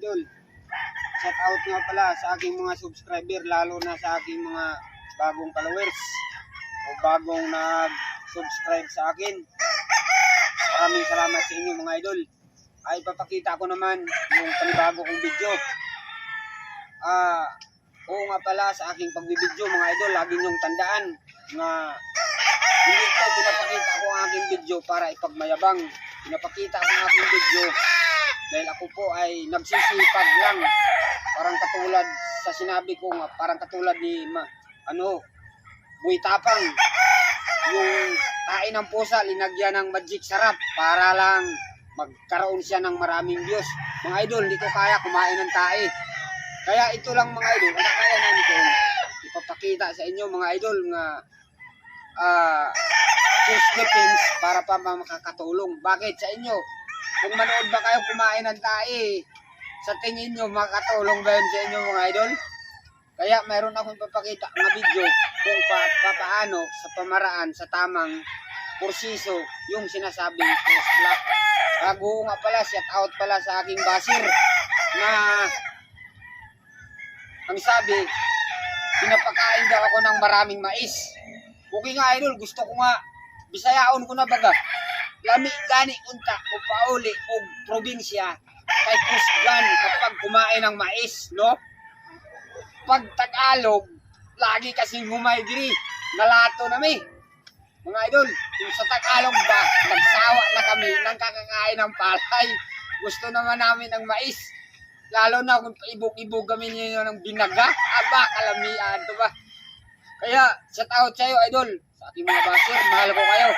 idol. Shout out nga pala sa aking mga subscriber, lalo na sa aking mga bagong followers o bagong nag-subscribe sa akin. Maraming salamat sa inyo mga idol. Ay papakita ko naman yung panibago kong video. Oo nga pala, sa aking pagbibideo mga idol, lagi niyong tandaan na hindi ito pinapakita ko ang aking video para ipagmayabang. Pinapakita ko ang aking video dahil ako po ay nagsisipag lang. Parang katulad sa sinabi ko nga, parang katulad ni Buhay Tapang. Yung tae ng pusa, linagyan ng magic sarap para lang magkaroon siya ng maraming views. Mga idol, hindi ko kaya kumain ng tae. Kaya ito lang mga idol, ang kaya namin ko ipapakita sa inyo mga idol nga tips defense para pa makakatulong. Bakit sa inyo? Kung manood ba kayo kumain ng tae, sa tingin nyo makakatulong ba yun sa inyo mga idol? Kaya mayroon akong ipapakita na video kung paano sa pamaraan sa tamang kursiso yung sinasabing cross block. Bago nga pala, shout out pala sa aking basir na ang sabi, pinapakain daw ako ng maraming mais. Okay nga idol, gusto ko nga, bisayaon ko na baga. Lami gani unta o pauli o probinsya kay kusgan kapag kumain ng mais, no? Pag Tagalog, lagi kasing humaydiri, nalato na mi. Mga idol, yung sa Tagalog ba, nagsawa na kami ng kakakain ng palay. Gusto naman namin ng mais. Lalo na kung ibog-ibog kami niyo ng binaga. Aba, kalamian to ba? Kaya, shout out sa'yo, idol. Sa ating mga basir, mahal ko kayo.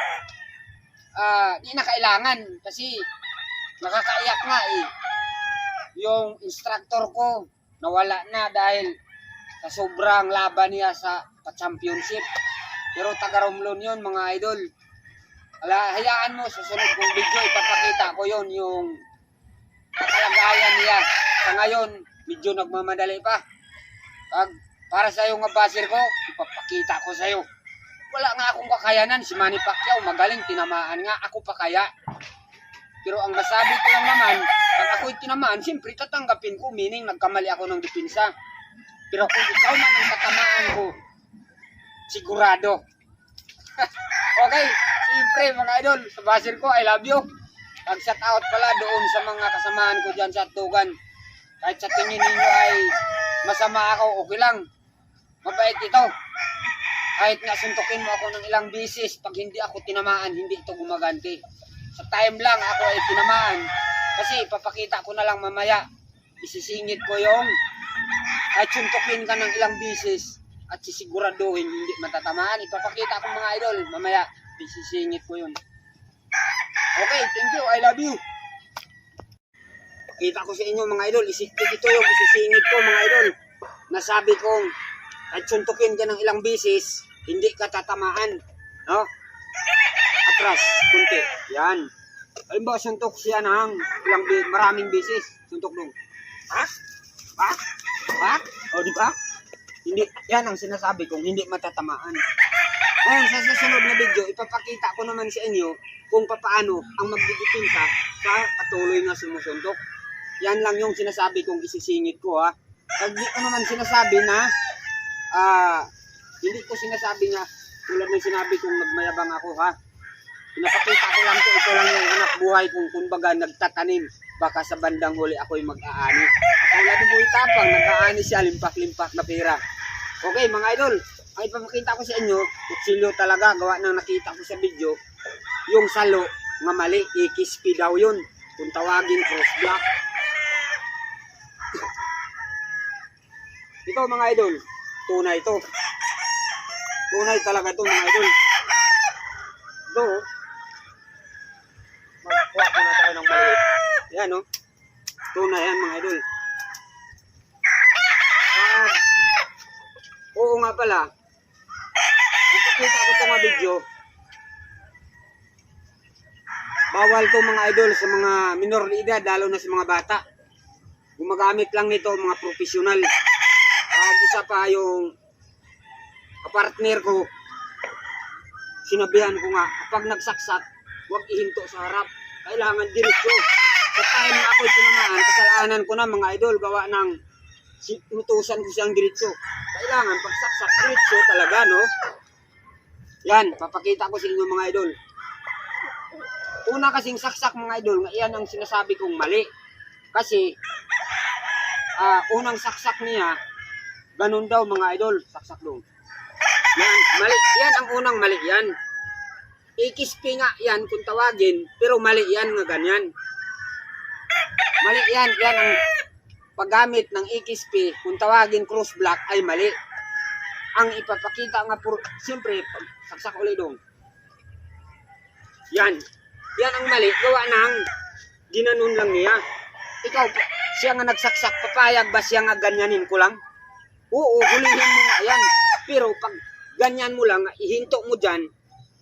Di na kailangan kasi nakakaiyak nga eh. Yung instructor ko, nawala na dahil sa sobrang laban niya sa championship. Pero taga-Romblon yun, mga idol. Hayaan mo, sa sunod kong video, ipapakita ko yun, yung kalagayan niya. Sa ngayon, medyo nagmamadali pa. Para sa iyo nga basir ko, ipapakita ko sa iyo. Wala nga akong kakayanan. Si Manny Pacquiao, magaling, tinamaan nga. Ako pa kaya. Pero ang masabi ko lang naman, pag ako'y tinamaan, siyempre tatanggapin ko, meaning nagkamali ako ng depensa. Pero kung ikaw man ang tatamaan ko, sigurado. Okay, siyempre mga idol, sa basir ko, I love you. Pag-shout out pala doon sa mga kasamahan ko dyan sa Tugan. Kahit sa tingin ninyo ay masama ako, okay lang. Mabait ito. Kahit nga suntukin mo ako ng ilang bisis, pag hindi ako tinamaan, hindi ito gumaganti. Sa time lang ako ay tinamaan. Kasi ipapakita ko na lang mamaya. Isisingit ko yung kahit suntukin ka ng ilang bisis at sisiguraduhin hindi matatamaan. Ipapakita ko mga idol, mamaya isisingit ko yun. Okay, thank you, I love you. Kita ko sa inyo mga idol, ito yung isisingit ko mga idol. Nasabi kong kahit suntukin ka ng ilang bisis, hindi ka tatamaan. No? Atras, kunti. Yan. Ayun ba, suntok siya ng maraming bisis. Suntok nung. Ha? Ha? Ha? O, di ba? Hindi, yan ang sinasabi kong hindi matatamaan. Ngayon, sa susunod na video, ipapakita ko naman sa inyo kung paano ang magdidipinsa sa patuloy na sumusuntok. Yan lang yung sinasabi kong isisingit ko, ha. Hindi ko naman sinasabi na, hindi ko sinasabi na, tulad ng sinabi kong nagmayabang ako, ha. Pinapakita ko lang ito lang yung anak buhay kung kumbaga nagtatanim. Baka sa bandang huli ako'y mag-aani. At ang lalo Buhay Tapang, nag-aani siya, limpak-limpak na pera. Okay, mga idol, ang ipapakita ko sa inyo, kutsilyo talaga, gawa ng nakita ko sa video, yung salo, nga mali, ikispi daw yun. Kung tawagin, cross block. Ito mga idol, tunay ito. Tunay talaga ito mga idol. Ito, magkuha ko na tayo ng maliit. Yan o, tunay yan mga idol. Oo nga pala, ipakita ko ito mga video. Bawal to mga idol sa mga minor de edad, lalo na sa mga bata. Gumagamit lang nito mga profesional. Isa pa yung kapartner ko, sinabihan ko nga, kapag nagsaksak, huwag ihinto sa harap. Kailangan diretso. sa time na ako'y tinamaan, kasalanan ko na mga idol, gawa ng inutusan ko siyang diretso. Kailangan pagsaksak diretso talaga, no? Yan, papakita ko sa inyo mga idol. Una kasing saksak mga idol, nga iyan ang sinasabi kong mali. Kasi, unang saksak niya, ganun daw mga idol, saksak dong. Yan, mali, yan ang unang mali yan. Ikispi nga yan kung tawagin, pero mali yan nga ganyan. Mali yan, yan ang paggamit ng ikispi, kung tawagin cross block ay mali. Ang ipapakita nga, siyempre, saksak ulit dong. Yan, yan ang mali, gawa ng ginanon lang niya. Ikaw, siya nga nagsaksak, papayag ba siya nga ganyanin ko lang? Oo, hulihin mo nga yan. Pero pag ganyan mo lang, ihinto mo dyan,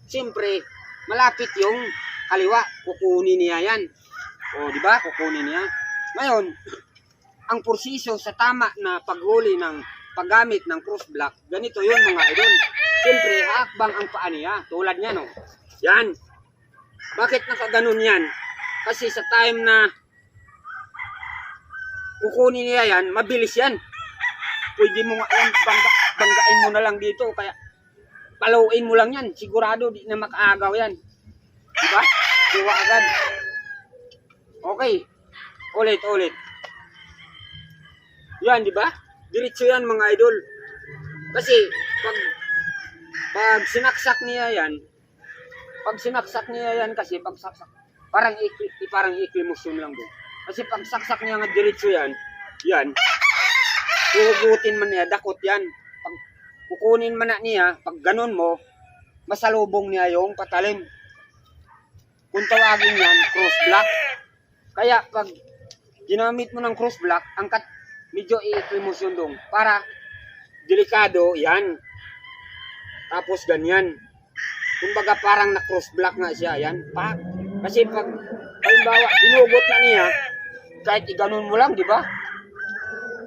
siyempre, malapit yung kaliwa, kukunin niya yan. O, di ba? Kukunin niya. Ngayon, ang proseso sa tama na paghuli ng paggamit ng cross block, ganito yun mga idol. Siyempre, hakbang ang paa niya. Tulad niya, no? Yan. Bakit nakaganon yan? Kasi sa time na kukunin niya yan, mabilis yan. Pwede mo nga yan, banggain mo na lang dito. Kaya, paluin mo lang yan. Sigurado, di na makaagaw yan. Diba? Diwa agad. Okay. Ulit. Yan, diba? Diretso yan mga idol. Kasi, pag sinaksak niya yan, kasi pag saksak, parang iklimosyon lang doon. Kasi pag saksak niya nga diretso yan, hugutin man niya, dakot yan. Pag kukunin man na niya, pag ganun mo, masalubong niya yung patalim. Kung tawagin yan, cross block. Kaya pag ginamit mo ng cross block, medyo i-emosyon dong. Para delikado, yan. Tapos ganyan. Kumbaga parang na-cross block nga siya, yan. Kasi pag, halimbawa, hinugot na niya, kahit iganon mo lang, di ba?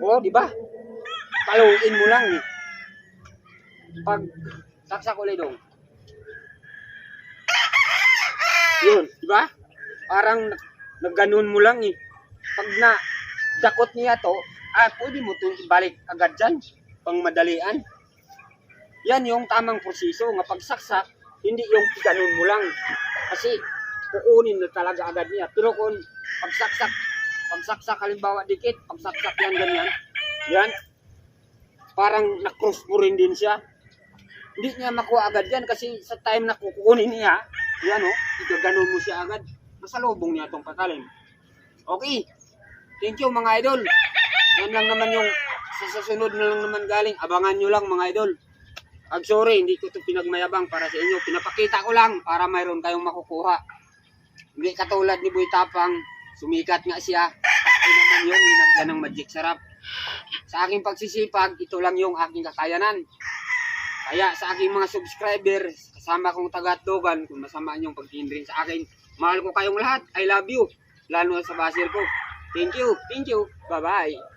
O, di ba? Paluin mo lang. Pag saksak ulit dong. Yun, di ba? Parang nagganon mo lang eh. Pag na dakot niya to, pwede mo itong ibalik agad dyan, pang madalian. Yan yung tamang proseso, nga pagsaksak, hindi yung ganon mo lang. Kasi kukunin na talaga agad niya. Pero kung pagsaksak halimbawa dikit, pagsaksak yan ganyan, yan, parang na-cross mo rin din siya. Hindi niya makuha agad yan kasi sa time na kukunin niya, yan o, igaganon mo siya agad. Masalubong niya itong patalim. Okay, thank you mga idol. Yan lang naman yung sa susunod na lang naman galing. Abangan nyo lang mga idol. Sorry, hindi ko ito pinagmayabang para sa inyo. Pinapakita ko lang para mayroon kayong makukuha. Hindi katulad ni Boy Tapang, sumikat nga siya. Ako naman yung linagyan ng magic sarap. Sa aking pagsisipag, ito lang yung aking kakayanan. Kaya sa aking mga subscriber, kasama kong taga-Dogan, kung masama niyong pag-tinrin sa akin, mahal ko kayong lahat. I love you. Lalo sa basir ko. Thank you. Bye-bye.